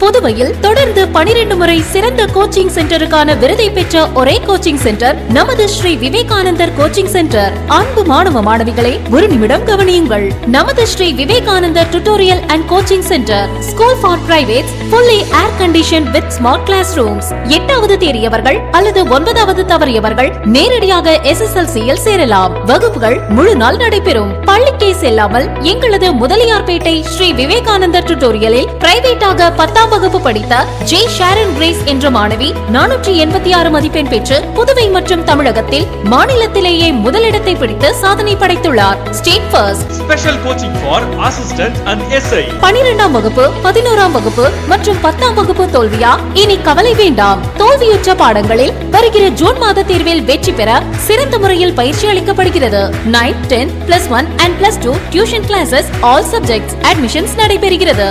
புதுவையில் தொடர்ந்து 12 முறை சிறந்த கோச்சிங் சென்டருக்கான விருதை பெற்ற ஒரே கோச்சிங் சென்டர் நமது ஸ்ரீ விவேகானந்தர் கோச்சிங் சென்டர். அன்பு மாணவ மாணவிகளே, ஒரு நிமிடம் கவனியுங்கள். நமது Shri Vivekanandar tutorial and coaching centre school for privates, fully air conditioned with smart classrooms. 8வது தேறியவர்கள் அல்லது 9வது தவறியவர்கள் நேரடியாக SSLC-யில் சேரலாம். வகுப்புகள் முழு நாள் நடைபெறும். பள்ளிக்கே செல்லாமல் எங்களது முதலியார்பேட்டை ஸ்ரீ விவேகானந்தர் டியூட்டோரியலில் பிரைவேட்டாக 10ஆம் வகுப்பு படித்த ஜே ஷாரன் கிரேஸ் என்ற மாணவி 486 மதிப்பெண் பெற்று புதுவை மற்றும் தமிழகத்தில் மாநிலத்திலேயே முதலிடத்தை பிடித்து சாதனை படைத்துள்ளார். State first. Special coaching for assistant and SI. 12ஆம் வகுப்பு, 11ஆம் வகுப்பு மற்றும் 10ஆம் வகுப்பு தோல்வியா? இனி கவலை வேண்டாம். தோல்வியுற்ற பாடங்களில் வருகிற ஜூன் மாத தேர்வில் வெற்றி பெற சிறந்த முறையில் பயிற்சி அளிக்கப்படுகிறது. 9, 10, +1 and +2 tuition classes, all subjects. Admissions நடைபெறுகிறது.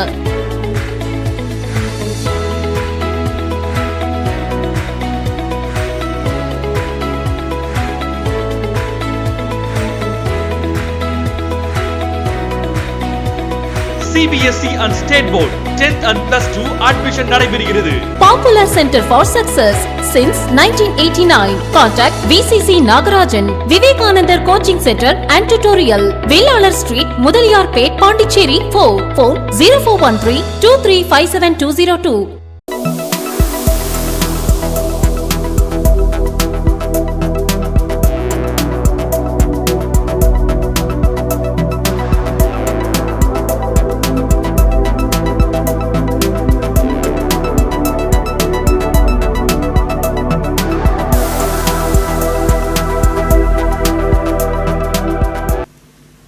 CBSE and State Board 10th and +2 admission நடைபெறுகிறது. Popular Center for Success since 1989. Contact VCC Nagarajan, Vivekanandar Coaching Center and Tutorial, Vellalar Street, Mudaliyarpet, Pondicherry 4. Phone 0413 2357202.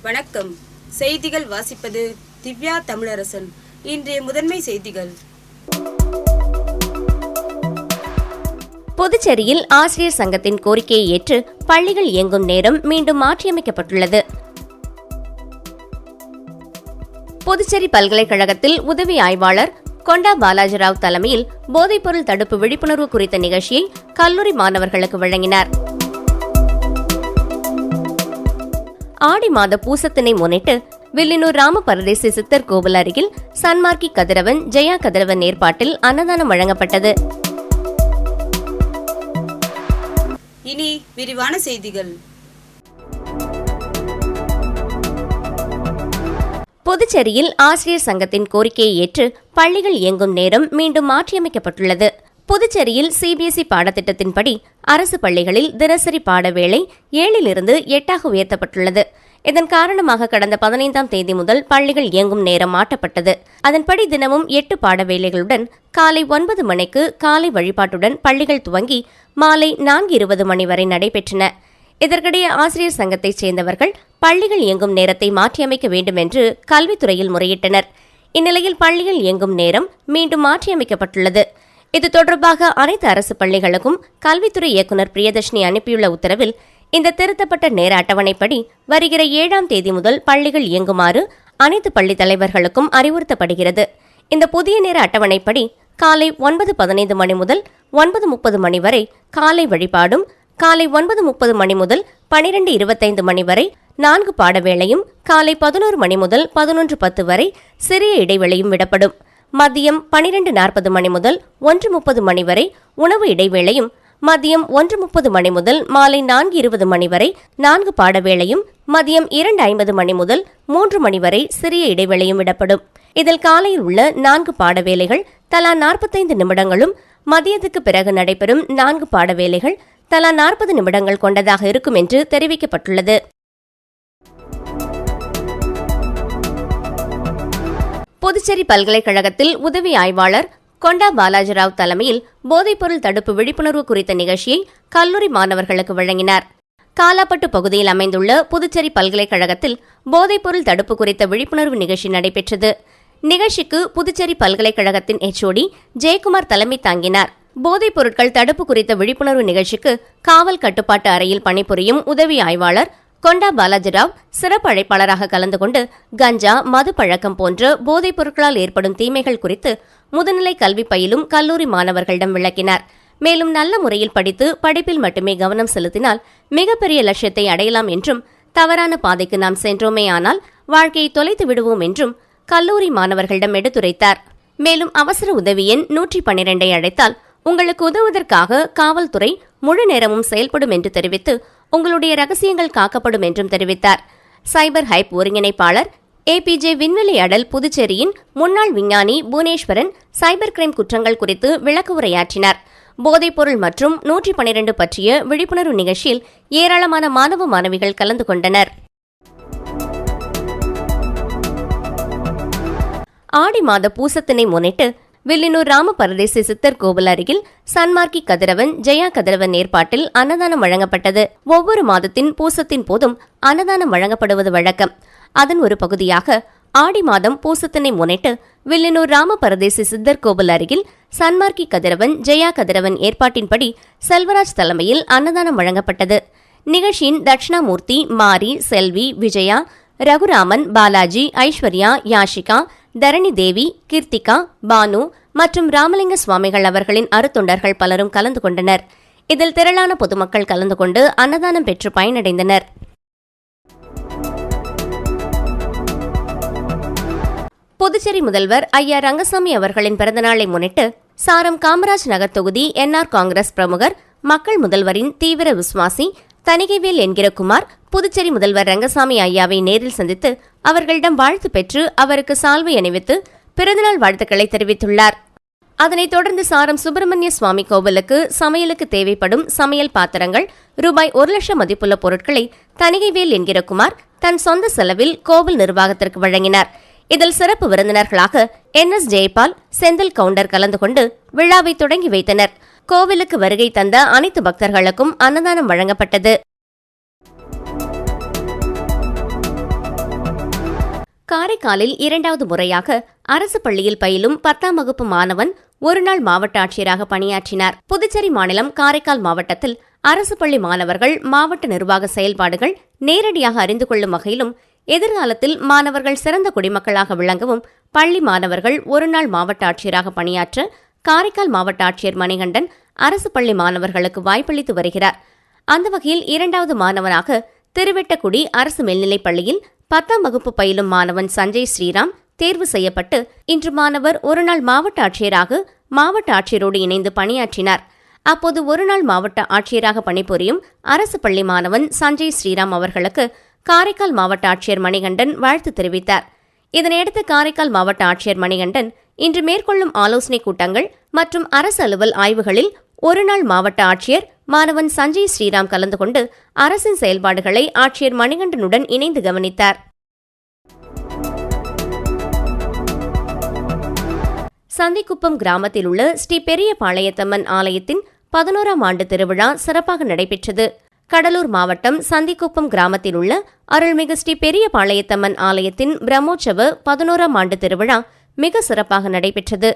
வணக்கம். செய்திகள் வாசிப்பது திவ்யா தமிழரசன். இன்றைய முதன்மை செய்திகள். புதுச்சேரியில் ஆசிரியர் சங்கத்தின் கோரிக்கையை ஏற்று பள்ளிகள் இயங்கும் நேரம் மீண்டும் மாற்றியமைக்கப்பட்டுள்ளது. புதுச்சேரி பல்கலைக்கழகத்தில் உதவி ஆய்வாளர் கொண்டா பாலாஜிராவ் தலைமையில் போதைப்பொருள் தடுப்பு விழிப்புணர்வு குறித்த நிகழ்ச்சியை கல்லூரி மாணவர்களுக்கு வழங்கினார். ஆடி மாத பூசத்தினை முன்னிட்டு வில்லியனூர் ராம பரதேசி சித்தர் கோவில் அருகில் சன்மார்க்கி கதிரவன், ஜெயா கதிரவன் ஏற்பாட்டில் அன்னதானம் வழங்கப்பட்டது. இனி விரிவான செய்திகள். புதுச்சேரியில் ஆசிரியர் சங்கத்தின் கோரிக்கையை ஏற்று பள்ளிகள் இயங்கும் நேரம் மீண்டும் மாற்றியமைக்கப்பட்டுள்ளது. புதுச்சேரியில் CBSE பாடத்திட்டத்தின்படி அரசு பள்ளிகளில் தினசரி பாட வேளை 7லிருந்து 8ஆக உயர்த்தப்பட்டுள்ளது. இதன் காரணமாக கடந்த 15ஆம் தேதி முதல் பள்ளிகள் இயங்கும் நேரம் மாற்றப்பட்டது. அதன்படி தினமும் 8 பாட வேளைகளுடன் காலை 9 மணிக்கு காலை வழிபாட்டுடன் பள்ளிகள் துவங்கி மாலை 4:20 மணி வரை நடைபெற்றன. இதற்கிடையே ஆசிரியர் சங்கத்தைச் சேர்ந்தவர்கள் பள்ளிகள் இயங்கும் நேரத்தை மாற்றியமைக்க வேண்டும் என்று கல்வித்துறையில் முறையிட்டனர். இந்நிலையில் பள்ளிகள் இயங்கும் நேரம் மீண்டும் மாற்றியமைக்கப்பட்டுள்ளது. இது தொடர்பாக அனைத்து அரசு பள்ளிகளுக்கும் கல்வித்துறை இயக்குநர் பிரியதர்ஷினி அனுப்பியுள்ள உத்தரவில் இந்த திருத்தப்பட்ட நேர அட்டவணைப்படி வருகிற 7ஆம் தேதி முதல் பள்ளிகள் இயங்குமாறு அனைத்து பள்ளி தலைவர்களுக்கும் அறிவுறுத்தப்படுகிறது. இந்த புதிய நேர அட்டவணைப்படி காலை 9:15 மணி முதல் 9:30 மணி வரை காலை வழிபாடும், காலை 9:30 மணி முதல் 12:25 மணி வரை 4 பாட வேளையும், காலை 11 மணி முதல் 11:10 வரை சிறிய இடைவெளியும் விடப்படும். மதியம் 12:40 மணி முதல் 1:30 மணி வரை உணவு இடைவேளையும், மதியம் 1:30 மணி முதல் மாலை 4:20 மணி வரை 4 பாட வேளையும், மதியம் 2:50 மணி முதல் 3 மணி வரை சிறிய இடைவேளையும் விடப்படும். இதில் காலையில் உள்ள 4 பாட வேளைகள் தலா 45 நிமிடங்களும், மதியத்துக்கு பிறகு நடைபெறும் 4 பாட வேளைகள் தலா 40 நிமிடங்கள் கொண்டதாக இருக்கும் என்று தெரிவிக்கப்பட்டுள்ளது. புதுச்சேரி பல்கலைக்கழகத்தில் உதவி ஆய்வாளர் கொண்டா பாலாஜிராவ் தலைமையில் போதைப்பொருள் தடுப்பு விழிப்புணர்வு குறித்த நிகழ்ச்சியை கல்லூரி மாணவர்களுக்கு வழங்கினார். காலாப்பட்டு பகுதியில் அமைந்துள்ள புதுச்சேரி பல்கலைக்கழகத்தில் போதைப்பொருள் தடுப்பு குறித்த விழிப்புணர்வு நிகழ்ச்சி நடைபெற்றது. நிகழ்ச்சிக்கு புதுச்சேரி பல்கலைக்கழகத்தின் HOD ஜெயக்குமார் தலைமை தாங்கினார். போதைப் பொருட்கள் தடுப்பு குறித்த விழிப்புணர்வு நிகழ்ச்சிக்கு காவல் கட்டுப்பாட்டு அறையில் பணிபுரியும் உதவி ஆய்வாளர் கொண்டா பாலாஜிராவ் சிறப்பு அழைப்பாளராக கலந்து கொண்டு கஞ்சா, மது பழக்கம் போன்ற போதைப் பொருட்களால் ஏற்படும் தீமைகள் குறித்து முதுநிலை கல்வி பயிலும் கல்லூரி மாணவர்களிடம் விளக்கினார். மேலும் நல்ல முறையில் படித்து படிப்பில் மட்டுமே கவனம் செலுத்தினால் மிகப்பெரிய லட்சியத்தை அடையலாம் என்றும், தவறான பாதைக்கு நாம் சென்றோமேயானால் வாழ்க்கையை தொலைத்து விடுவோம் என்றும் கல்லூரி மாணவர்களிடம் எடுத்துரைத்தார். மேலும் அவசர உதவி எண் 112 அழைத்தால் உங்களுக்கு உதவுவதற்காக காவல்துறை முழு நேரமும் செயல்படும் என்று தெரிவித்து உங்களுடைய ரகசியங்கள் காக்கப்படும் என்றும் தெரிவித்தார். சைபர் ஹைப் ஒருங்கிணைப்பாளர் ஏபிஜே விண்வெளி அடல் புதுச்சேரியின் முன்னாள் விஞ்ஞானி புவனேஸ்வரன் சைபர் கிரைம் குற்றங்கள் குறித்து விளக்க உரையாற்றினார். போதைப்பொருள் மற்றும் 112 பற்றிய விழிப்புணர்வு நிகழ்ச்சியில் ஏராளமான மாணவ மாணவிகள் கலந்து கொண்டனர். ஆடி மாத பூசத்தினை முன்னிட்டு வில்லியனூர் ராம பரதேசி சித்தர் கோவில் அருகில் சன்மார்க்கி கதிரவன் ஜெயா கதிரவன் ஏற்பாட்டில் அன்னதானம் வழங்கப்பட்டது. ஒவ்வொரு மாதத்தின் பூசத்தின் போதும் அன்னதானம் வழங்கப்படுவது வழக்கம். அதன் ஒரு பகுதியாக ஆடி மாதம் பூசத்தினை முன்னிட்டு வில்லியனூர் ராம பரதேசி சித்தர் கோவில் அருகில் சன்மார்க்கி கதிரவன் ஜெயா கதிரவன் ஏற்பாட்டின்படி செல்வராஜ் தலைமையில் அன்னதானம் வழங்கப்பட்டது. நிகழ்ச்சியின் தட்சிணாமூர்த்தி, மாரி, செல்வி, விஜயா, ரகுராமன், பாலாஜி, ஐஸ்வர்யா, யாஷிகா, தரணி தேவி, கீர்த்திகா, பானு மற்றும் ராமலிங்க சுவாமிகள் அவர்களின் அருத்தொண்டர்கள் பலரும் கலந்து கொண்டனர். இதில் திரளான பொதுமக்கள் கலந்து கொண்டு அன்னதானம் பெற்று பயனடைந்தனர். புதுச்சேரி முதல்வர் ஐயா ரங்கசாமி அவர்களின் பிறந்தநாளை முன்னிட்டு சாரம் காமராஜ் நகர் தொகுதி என்ஆர் காங்கிரஸ் பிரமுகர் மக்கள் முதல்வரின் தீவிர விசுவாசி தணிகைவேல் என்கிற குமார் புதுச்சேரி முதல்வர் ரங்கசாமி ஐயாவை நேரில் சந்தித்து அவர்களிடம் வாழ்த்து பெற்று அவருக்கு சால்வை அணிவித்து பிறந்தநாள் வாழ்த்துக்களை தெரிவித்துள்ளார். அதனைத் தொடர்ந்து சாரம் சுப்பிரமணிய சுவாமி கோவிலுக்கு சமையலுக்கு தேவைப்படும் சமையல் பாத்திரங்கள் ரூபாய் 1,00,000 மதிப்புள்ள பொருட்களை தணிகைவேல் என்கிற குமார் தன் சொந்த செலவில் கோவில் நிர்வாகத்திற்கு வழங்கினார். இதில் சிறப்பு விருந்தினர்களாக NS ஜெயபால், செந்தில் கவுண்டர் கலந்து கொண்டு விழாவை தொடங்கி வைத்தனர். கோவிலுக்கு வருகை தந்த அனைத்து பக்தர்களுக்கும் அன்னதானம் வழங்கப்பட்டது. காரைக்காலில் 2வது முறையாக அரசு பள்ளியில் பயிலும் 10ஆம் வகுப்பு மாணவன் ஒருநாள் மாவட்ட ஆட்சியராக பணியாற்றினார். புதுச்சேரி மாநிலம் காரைக்கால் மாவட்டத்தில் அரசு பள்ளி மாணவர்கள் மாவட்ட நிர்வாக செயல்பாடுகள் நேரடியாக அறிந்து கொள்ளும் வகையிலும் எதிர்காலத்தில் மாணவர்கள் சிறந்த குடிமக்களாக விளங்கவும் பள்ளி மாணவர்கள் ஒருநாள் மாவட்ட ஆட்சியராக பணியாற்ற காரைக்கால் மாவட்ட ஆட்சியர் மணிகண்டன் அரசு பள்ளி மாணவர்களுக்கு வாய்ப்பளித்து வருகிறார். அந்த வகையில் 2வது மாணவனாக திருவெட்டக்குடி அரசு மேல்நிலைப் பள்ளியில் 10ஆம் வகுப்பு பயிலும் மாணவன் சஞ்சய் ஸ்ரீராம் தேர்வு செய்யப்பட்டு இன்று மாணவர் ஒருநாள் மாவட்ட ஆட்சியராக மாவட்ட ஆட்சியரோடு இணைந்து பணியாற்றினார். அப்போது ஒருநாள் மாவட்ட ஆட்சியராக பணிபுரியும் அரசு பள்ளி மாணவன் சஞ்சய் ஸ்ரீராம் அவர்களுக்கு காரைக்கால் மாவட்ட ஆட்சியர் மணிகண்டன் வாழ்த்து தெரிவித்தார். இதனையடுத்து காரைக்கால் மாவட்ட ஆட்சியர் மணிகண்டன் இன்று மேற்கொள்ளும் ஆலோசனைக் கூட்டங்கள் மற்றும் அரசு அலுவல் ஆய்வுகளில் ஒருநாள் மாவட்ட ஆட்சியர் மாணவன் சஞ்சய் ஸ்ரீராம் கலந்து கொண்டு அரசின் செயல்பாடுகளை ஆட்சியர் மணிகண்டனுடன் இணைந்து கவனித்தார். சந்திக்குப்பம் கிராமத்தில் உள்ள ஸ்ரீ பெரிய பாளையத்தம்மன் ஆலயத்தின் 11ஆம் ஆண்டு திருவிழா சிறப்பாக நடைபெற்றது. கடலூர் மாவட்டம் சந்திக்குப்பம் கிராமத்தில் உள்ள அருள்மிகு ஸ்ரீ பெரிய பாளையத்தம்மன் ஆலயத்தின் பிரம்மோற்சவ 11ஆம் ஆண்டு திருவிழா மிக சிறப்பாக நடைபெற்றது.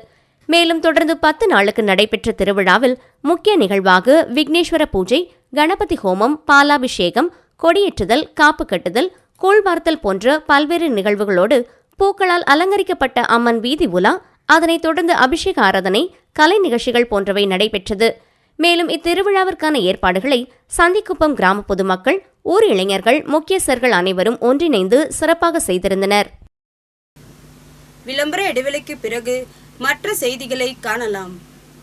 மேலும் தொடர்ந்து 10 நாளுக்கு நடைபெற்ற திருவிழாவில் முக்கிய நிகழ்வாக விக்னேஸ்வர பூஜை, கணபதி ஹோமம், பாலாபிஷேகம், கொடியேற்றுதல், காப்பு கட்டுதல், கூழ்வார்த்தல் போன்ற பல்வேறு நிகழ்வுகளோடு பூக்களால் அலங்கரிக்கப்பட்ட அம்மன் வீதி உலா, அதனைத் தொடர்ந்து அபிஷேக ஆராதனை, கலை நிகழ்ச்சிகள் போன்றவை நடைபெற்றது. மேலும் இத்திருவிழாவிற்கான ஏற்பாடுகளை சந்திக்குப்பம் கிராம பொதுமக்கள், ஊர் இளைஞர்கள், முக்கியஸ்தர்கள் அனைவரும் ஒன்றிணைந்து சிறப்பாக செய்திருந்தனர். விளம்பர இடைவெளிக்கு பிறகு மற்ற செய்திகளை காணலாம்.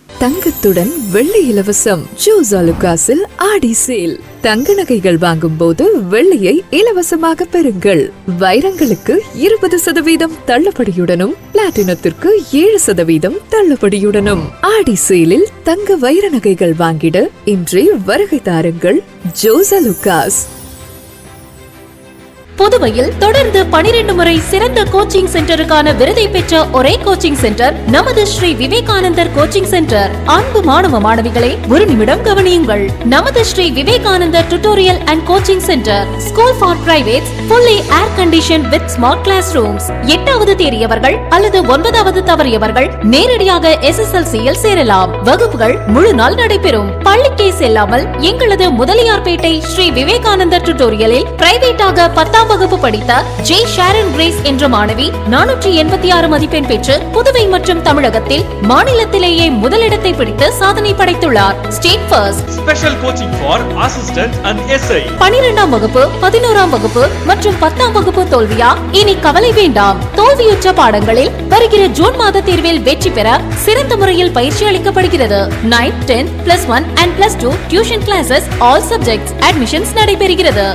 தங்கத்துடன் வெள்ளி இலவசம். ஜோஸ் ஆலுகாஸில் ஆடி சேல். தங்க நகைகள் வாங்கும் போது வெள்ளியை இலவசமாக பெறுங்கள். வைரங்களுக்கு 20% தள்ளுபடியுடனும் பிளாட்டினத்திற்கு 7% தள்ளுபடியுடனும் ஆடி சேலில் தங்க வைர நகைகள் வாங்கிட இன்றே வருகை தாருங்கள். ஜோஸ் ஆலுகாஸ். புதுவையில் தொடர்ந்து 12 முறை சிறந்த கோச்சிங் சென்டருக்கான விருதை பெற்ற ஒரே கோச்சிங் சென்டர் நமது ஸ்ரீ விவேகானந்தர் கோச்சிங் சென்டர். அன்பு மாணவ மாணவிகளை ஒரு நிமிடம் கவனியுங்கள். நமது Shri Vivekanandar tutorial and coaching centre school for privates, fully air conditioned with smart classrooms. 8வது தேறியவர்கள் அல்லது 9வது தவறியவர்கள் நேரடியாக SSLC-யில் சேரலாம். வகுப்புகள் முழு நாள் நடைபெறும். பள்ளிக்கே செல்லாமல் எங்களது முதலியார்பேட்டை ஸ்ரீ விவேகானந்தர் டியூட்டோரியலில் பிரைவேட்டாக 10ஆம் 10ஆம் வகுப்பு படித்த ஜே ஷாரன் கிரேஸ் என்ற மாணவி 486 மதிப்பெண் பெற்று புதுவை மற்றும் தமிழகத்தில் மாநிலத்திலேயே முதலிடத்தை பிடித்து சாதனை படைத்துள்ளார். State first. Special coaching for assistant and SI. 12ஆம் வகுப்பு 11ஆம் வகுப்பு மற்றும் 10ஆம் வகுப்பு தோல்வியா? இனி கவலை வேண்டாம். தோல்வியுற்ற பாடங்களில் வருகிற ஜூன் மாத தேர்வில் வெற்றி பெற சிறந்த முறையில் பயிற்சி அளிக்கப்படுகிறது. 9, 10, +1 and +2 tuition classes all subjects admissions நடைபெறுகிறது.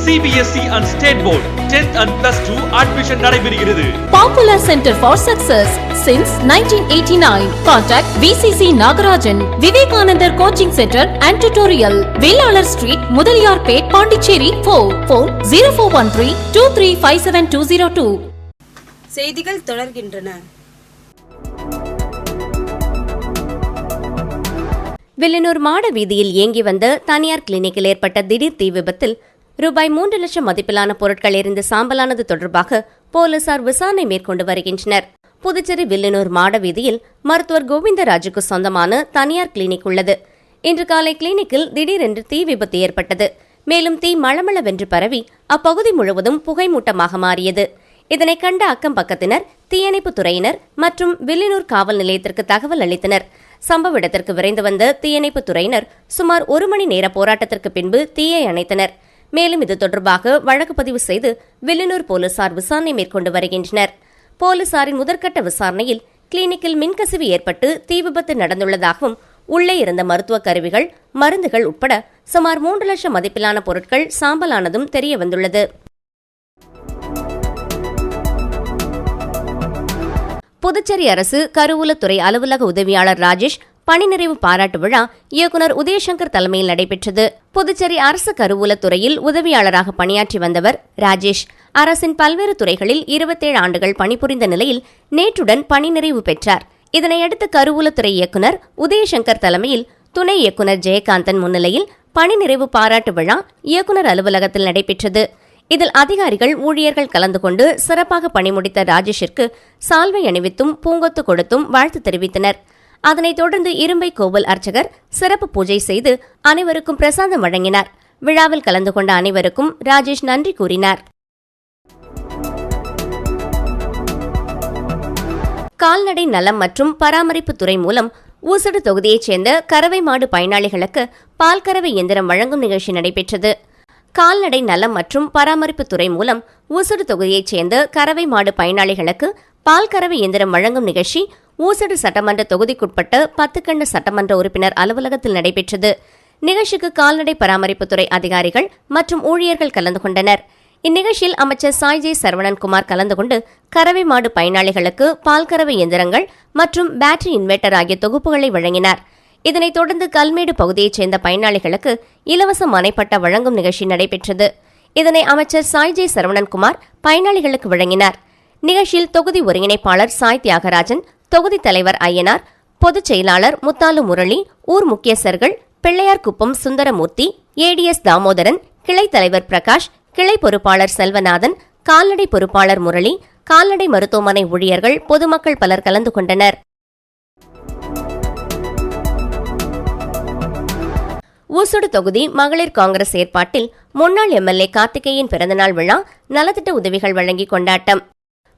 CBSE and State Board 10th and +2 admission நடைபெறுகிறது. Popular Center for Success since 1989. Contact VCC Nagarajan, Vivekanandar Coaching Center and Tutorial, Velalar Street, Mudaliyarpet, Pondicherry. Phone 0413 2357 செய்திகள் தொடர்கின்றன. வில்லியனூர் மாட வீதியில் இயங்கி வந்த தனியார் கிளினிக்கில் ஏற்பட்ட திடீர் தீ விபத்தில் ரூபாய் 3 லட்சம் மதிப்பிலான பொருட்கள் எரிந்து சாம்பலானது தொடர்பாக போலீசார் விசாரணை மேற்கொண்டு வருகின்றனர். புதுச்சேரி வில்லியனூர் மாட வீதியில் மருத்துவர் கோவிந்தராஜுக்கு சொந்தமான தனியார் கிளினிக் உள்ளது. இன்று காலை கிளினிக்கில் திடீரென்று தீ விபத்து ஏற்பட்டது. மேலும் தீ மளமளவென்று பரவி அப்பகுதி முழுவதும் புகைமூட்டமாக மாறியது. இதனை கண்ட அக்கம் பக்கத்தினர், தீயணைப்பு துறையினர் மற்றும் வில்லியனூர் காவல் நிலையத்திற்கு தகவல் அளித்தனர். சம்பவ இடத்திற்கு விரைந்து வந்த தீயணைப்பு துறையினர் சுமார் 1 மணி நேர போராட்டத்திற்கு பின்பு தீயை அணைத்தனர். மேலும் இது தொடர்பாக வழக்கு பதிவு செய்து வில்லியனூர் போலீசார் விசாரணை மேற்கொண்டு வருகின்றனர். போலீசாரின் முதற்கட்ட விசாரணையில் கிளினிக்கில் மின்கசிவு ஏற்பட்டு தீ விபத்து நடந்துள்ளதாகவும் உள்ளே இருந்த மருத்துவ கருவிகள், மருந்துகள் உட்பட சுமார் 3 லட்சம் மதிப்பிலான பொருட்கள் சாம்பலானதும் தெரிய வந்துள்ளது. புதுச்சேரி அரசு கருவூலத்துறை அலுவலக உதவியாளர் ராஜேஷ் பணி நிறைவு பாராட்டு விழா இயக்குநர் உதயசங்கர் தலைமையில் நடைபெற்றது. புதுச்சேரி அரசு கருவூலத்துறையில் உதவியாளராக பணியாற்றி வந்தவர் ராஜேஷ் அரசின் பல்வேறு துறைகளில் 27 ஆண்டுகள் பணிபுரிந்த நிலையில் நேற்றுடன் பணி நிறைவு பெற்றார். இதனையடுத்து கருவூலத்துறை இயக்குநர் உதயசங்கர் தலைமையில் துணை இயக்குநர் ஜெயகாந்தன் முன்னிலையில் பணி நிறைவு பாராட்டு விழா இயக்குநர் அலுவலகத்தில் நடைபெற்றது. இதில் அதிகாரிகள், ஊழியர்கள் கலந்து கொண்டு சிறப்பாக பணி முடித்த ராஜேஷிற்கு சால்வை அணிவித்தும் பூங்கொத்து கொடுத்தும் வாழ்த்து தெரிவித்தனர். அதனைத் தொடர்ந்து இரும்பை கோவில் அர்ச்சகர் சிறப்பு பூஜை செய்து அனைவருக்கும் பிரசாதம் வழங்கினார். விழாவில் கலந்து கொண்ட அனைவருக்கும் ராஜேஷ் நன்றி கூறினார். கால்நடை நலம் மற்றும் பராமரிப்பு துறை மூலம் ஊசடு தொகுதியைச் சேர்ந்த கறவை மாடு பயனாளிகளுக்கு பால் கறவை இயந்திரம் வழங்கும் நிகழ்ச்சி நடைபெற்றது. கால்நடை நலம் மற்றும் பராமரிப்பு துறை மூலம் ஊசடு தொகுதியைச் சேர்ந்த கறவை மாடு பயனாளிகளுக்கு பால் கறவை இயந்திரம் வழங்கும் நிகழ்ச்சி ஊசடு சட்டமன்ற தொகுதிக்குட்பட்ட 10 கண்ட சட்டமன்ற உறுப்பினர் அலுவலகத்தில் நடைபெற்றது. நிகழ்ச்சிக்கு கால்நடை பராமரிப்புத்துறை அதிகாரிகள் மற்றும் ஊழியர்கள் கலந்து கொண்டனர். இந்நிகழ்ச்சியில் அமைச்சர் சாய்ஜே சரவணன்குமார் கலந்து கொண்டு கறவை மாடு பயனாளிகளுக்கு பால் கறவை இயந்திரங்கள் மற்றும் பேட்டரி இன்வெர்டர் ஆகிய தொகுப்புகளை வழங்கினார். இதனைத் தொடர்ந்து கல்மேடு பகுதியைச் சேர்ந்த பயனாளிகளுக்கு இலவச மனைப்பட்டா வழங்கும் நிகழ்ச்சி நடைபெற்றது. இதனை அமைச்சர் சாய்ஜே சரவணன்குமார் பயனாளிகளுக்கு வழங்கினார். நிகழ்ச்சியில் தொகுதி ஒருங்கிணைப்பாளர் சாய் தியாகராஜன், தொகுதி தலைவர் ஐயனார், பொதுச் செயலாளர் முத்தாலு முரளி, ஊர் முக்கியஸ்தர்கள் பிள்ளையார்குப்பம் சுந்தரமூர்த்தி, ஏடிஎஸ் தாமோதரன், கிளை தலைவர் பிரகாஷ், கிளை பொறுப்பாளர் செல்வநாதன், கால்நடை பொறுப்பாளர் முரளி, கால்நடை மருத்துவமனை ஊழியர்கள், பொதுமக்கள் பலர் கலந்து கொண்டனர். ஊசுடு தொகுதி மகளிர் காங்கிரஸ் ஏற்பாட்டில் முன்னாள் எம்எல்ஏ கார்த்திகேயன் பிறந்தநாள் விழா நலத்திட்ட உதவிகள் வழங்கி கொண்டாட்டம்.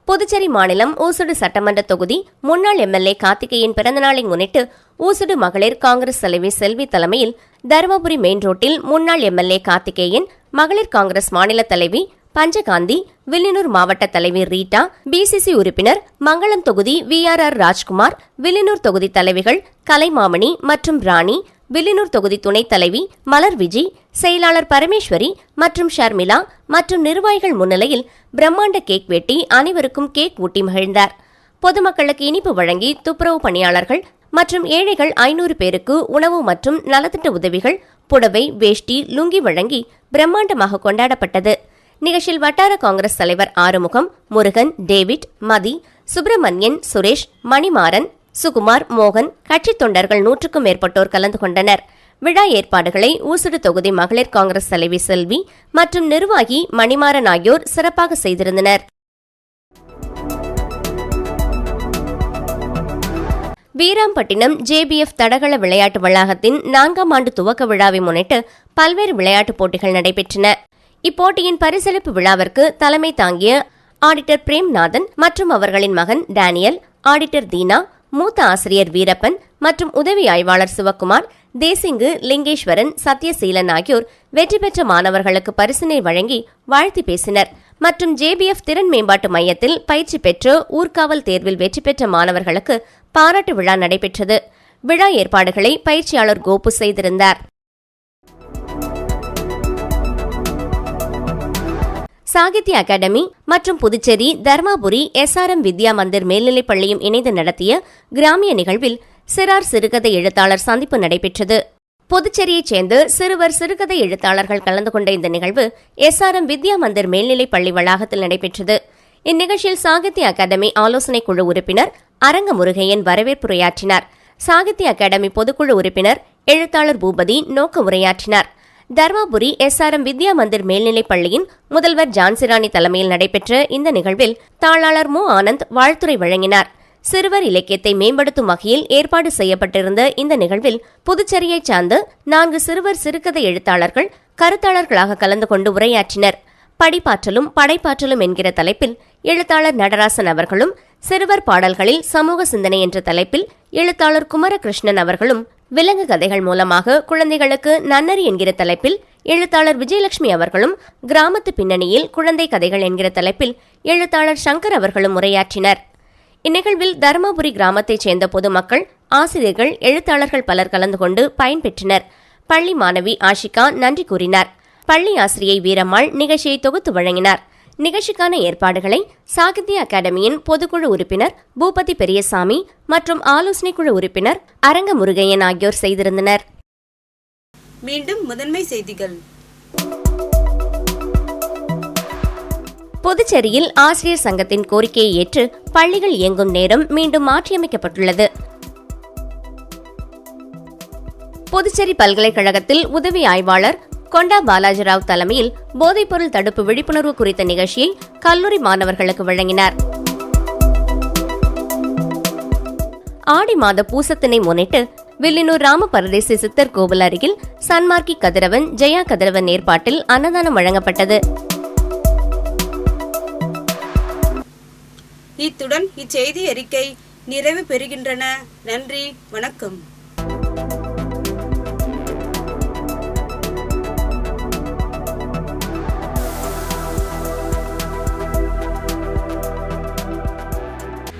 புதுச்சேரி மாநிலம் ஊசுடு சட்டமன்ற தொகுதி முன்னாள் எம்எல்ஏ கார்த்திகேயன் பிறந்தநாளை முன்னிட்டு ஊசுடு மகளிர் காங்கிரஸ் தலைவி செல்வி தலைமையில் தருமபுரி மெயின் ரோட்டில் முன்னாள் எம்எல்ஏ கார்த்திகேயன், மகளிர் காங்கிரஸ் மாநில தலைவி பஞ்சகாந்தி, வில்லியனூர் மாவட்ட தலைவி ரீட்டா, பிசிசி உறுப்பினர் மங்களம் தொகுதி VRR ராஜ்குமார், வில்லியனூர் தொகுதி தலைவிகள் கலைமாமணி மற்றும் ராணி, வில்லியனூர் தொகுதி துணைத் தலைவி மலர் விஜி, செயலாளர் பரமேஸ்வரி மற்றும் ஷர்மிளா மற்றும் நிர்வாகிகள் முன்னிலையில் பிரம்மாண்ட கேக் வெட்டி அனைவருக்கும் கேக் ஊட்டி மகிழ்ந்தார். பொதுமக்களுக்கு இனிப்பு வழங்கி துப்புரவு பணியாளர்கள் மற்றும் ஏழைகள் 500 பேருக்கு உணவு மற்றும் நலத்திட்ட உதவிகள், புடவை, வேஷ்டி, லுங்கி வழங்கி பிரம்மாண்டமாக கொண்டாடப்பட்டது. நிகழ்ச்சியில் வட்டார காங்கிரஸ் தலைவர் ஆறுமுகம், முருகன், டேவிட், மதி, சுப்பிரமணியன், சுரேஷ், மணிமாறன், சுகுமார், மோகன், கட்சித் தொண்டர்கள் 100க்கும் மேற்பட்டோர் கலந்து கொண்டனர். விழா ஏற்பாடுகளை ஊசுடு தொகுதி மகளிர் காங்கிரஸ் தலைவி செல்வி மற்றும் நிர்வாகி மணிமாறன் ஆகியோர் சிறப்பாக செய்திருந்தனர். வீராம்பட்டினம் ஜேபிஎஃப் தடகள விளையாட்டு வளாகத்தின் 4ஆம் ஆண்டு துவக்க விழாவை முன்னிட்டு பல்வேறு விளையாட்டுப் போட்டிகள் நடைபெற்றன. இப்போட்டியின் பரிசளிப்பு விழாவிற்கு தலைமை தாங்கிய ஆடிட்டர் பிரேம்நாதன் மற்றும் அவர்களின் மகன் டேனியல், ஆடிட்டர் தீனா, மூத்த ஆசிரியர் வீரப்பன் மற்றும் உதவி ஆய்வாளர் சிவக்குமார், தேசிங்கு, லிங்கேஸ்வரன், சத்யசீலன் ஆகியோர் வெற்றி பெற்ற மாணவர்களுக்கு பரிசினை வழங்கி வாழ்த்தி பேசினர். மற்றும் ஜேபிஎஃப் திறன் மேம்பாட்டு மையத்தில் பயிற்சி பெற்று ஊர்காவல் தேர்வில் வெற்றி பெற்ற மாணவர்களுக்கு பாராட்டு விழா நடைபெற்றது. விழா ஏற்பாடுகளை பயிற்சியாளர் கோபு செய்திருந்தார். சாகித்ய அகாடமி மற்றும் புதுச்சேரி தர்மாபுரி SRM வித்யா மந்திர் மேல்நிலைப் பள்ளியும் இணைந்து நடத்திய கிராமிய நிகழ்வில் சிறார் சிறுகதை எழுத்தாளர் சந்திப்பு நடைபெற்றது. புதுச்சேரியைச் சேர்ந்த சிறுவர் சிறுகதை எழுத்தாளர்கள் கலந்து கொண்ட இந்த நிகழ்வு SRM வித்யா மந்திர் மேல்நிலைப் பள்ளி வளாகத்தில் நடைபெற்றது. இந்நிகழ்ச்சியில் சாகித்ய அகாடமி ஆலோசனைக் குழு உறுப்பினர் அரங்க முருகையன் வரவேற்புரையாற்றினார். சாகித்ய அகாடமி பொதுக்குழு உறுப்பினர் எழுத்தாளர் பூபதி நோக்க உரையாற்றினார். தர்மாபுரி SRM வித்யா மந்திர் மேல்நிலைப் பள்ளியின் முதல்வர் ஜான்சிராணி தலைமையில் நடைபெற்ற இந்த நிகழ்வில் தாளாளர் மு ஆனந்த் வாழ்த்துரை வழங்கினார். சிறுவர் இலக்கியத்தை மேம்படுத்தும் வகையில் ஏற்பாடு செய்யப்பட்டிருந்த இந்த நிகழ்வில் புதுச்சேரியைச் சார்ந்த 4 சிறுவர் சிறுகதை எழுத்தாளர்கள் கருத்தாளர்களாக கலந்து கொண்டு உரையாற்றினர். படிப்பாற்றலும் படைப்பாற்றலும் என்கிற தலைப்பில் எழுத்தாளர் நடராசன் அவர்களும், சிறுவர் பாடல்களில் சமூக சிந்தனை என்ற தலைப்பில் எழுத்தாளர் குமரகிருஷ்ணன் அவர்களும், விலங்கு கதைகள் மூலமாக குழந்தைகளுக்கு நன்னறி என்கிற தலைப்பில் எழுத்தாளர் விஜயலட்சுமி அவர்களும், கிராமத்து பின்னணியில் குழந்தை கதைகள் என்கிற தலைப்பில் எழுத்தாளர் சங்கர் அவர்களும் உரையாற்றினர். இந்நிகழ்வில் தருமபுரி கிராமத்தைச் சேர்ந்த பொதுமக்கள், ஆசிரியர்கள், எழுத்தாளர்கள் பலர் கலந்து கொண்டு பயன்பெற்றனர். பள்ளி மாணவி ஆஷிகா நன்றி கூறினார். பள்ளி ஆசிரியை வீரம்மாள் நிகழ்ச்சியை தொகுத்து வழங்கினார். நிகழ்ச்சிக்கான ஏற்பாடுகளை சாகித்ய அகாடமியின் பொதுக்குழு உறுப்பினர் பூபதி பெரியசாமி மற்றும் ஆலோசனைக் குழு உறுப்பினர் அரங்க முருகையன் ஆகியோர் செய்திருந்தனர். மீண்டும் முதன்மை செய்திகள். புதுச்சேரியில் ஆசிரியர் சங்கத்தின் கோரிக்கையை ஏற்று பள்ளிகள் இயங்கும் நேரம் மீண்டும் மாற்றியமைக்கப்பட்டுள்ளது. புதுச்சேரி பல்கலைக்கழகத்தில் உதவி ஆய்வாளர் கொண்டா பாலாஜிராவ் தலைமையில் போதைப்பொருள் தடுப்பு விழிப்புணர்வு குறித்த நிகழ்ச்சியை கல்லூரி மாணவர்களுக்கு வழங்கினார். ஆடி மாத பூசத்தினை முன்னிட்டு வில்லியனூர் ராம பரதேசி சித்தர் கோவில் அருகில் சன்மார்க்கி கதிரவன், ஜெயா கதிரவன் ஏற்பாட்டில் அன்னதானம் வழங்கப்பட்டது. இத்துடன் இச்செய்தி அறிக்கை நிறைவு பெறுகின்றன. நன்றி, வணக்கம்.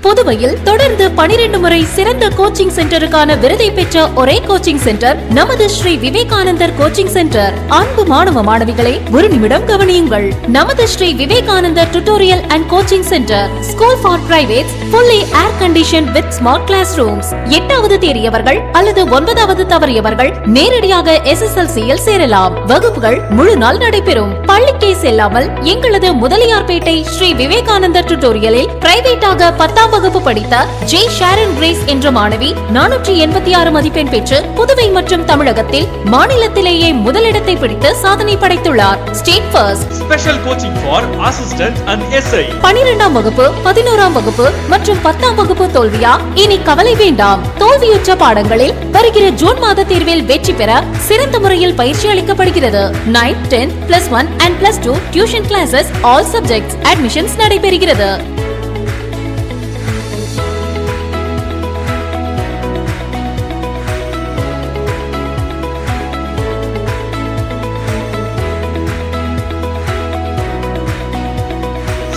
புதுவையில் தொடர்ந்து 12 முறை சிறந்த கோச்சிங் சென்டருக்கான விருதை பெற்ற ஒரே கோச்சிங் சென்டர் நமது ஸ்ரீ விவேகானந்தர் கோச்சிங் சென்டர். அன்பு மாணவ மாணவிகளை ஒரு நிமிடம் கவனியுங்கள். நமது Shri Vivekanandar tutorial and coaching centre school for privates, fully air conditioned with smart classrooms. 8வது தேறியவர்கள் அல்லது 9வது தவறியவர்கள் நேரடியாக SSLC-யில் சேரலாம். வகுப்புகள் முழு நாள் நடைபெறும். பள்ளிக்கே செல்லாமல் எங்களது முதலியார்பேட்டை ஸ்ரீ விவேகானந்தர் டியூட்டோரியலில் பிரைவேட்டாக 10ஆம் வகுப்பு படித்த ஜே ஷாரன் கிரேஸ் என்ற மாணவி 486 மதிப்பெண் பெற்று புதுவை மற்றும் தமிழகத்தில் மாநிலத்திலேயே முதலிடத்தை பிடித்து சாதனை படைத்துள்ளார். State first. Special coaching for assistant and SI. 12ஆம் வகுப்பு, 11ஆம் வகுப்பு மற்றும் 10ஆம் வகுப்பு தோல்வியா? இனி கவலை வேண்டாம். தோல்வியுற்ற பாடங்களில் வருகிற ஜூன் மாத தேர்வில் வெற்றி பெற சிறந்த முறையில் பயிற்சி அளிக்கப்படுகிறது. 9, 10, +1 and +2 tuition classes, all subjects admissions நடைபெறுகிறது.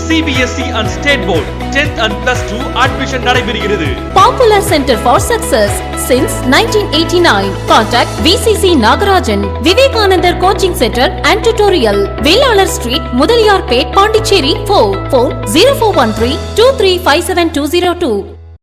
CBSE and State Board 10th and +2 admission நடைபெறுகிறது. Popular Center for Success since 1989. Contact VCC Nagarajan, Vivekanandar Coaching Center and Tutorial, Velalar Street, Mudaliyarpet, Pondicherry 4. Phone 0413 2357 202.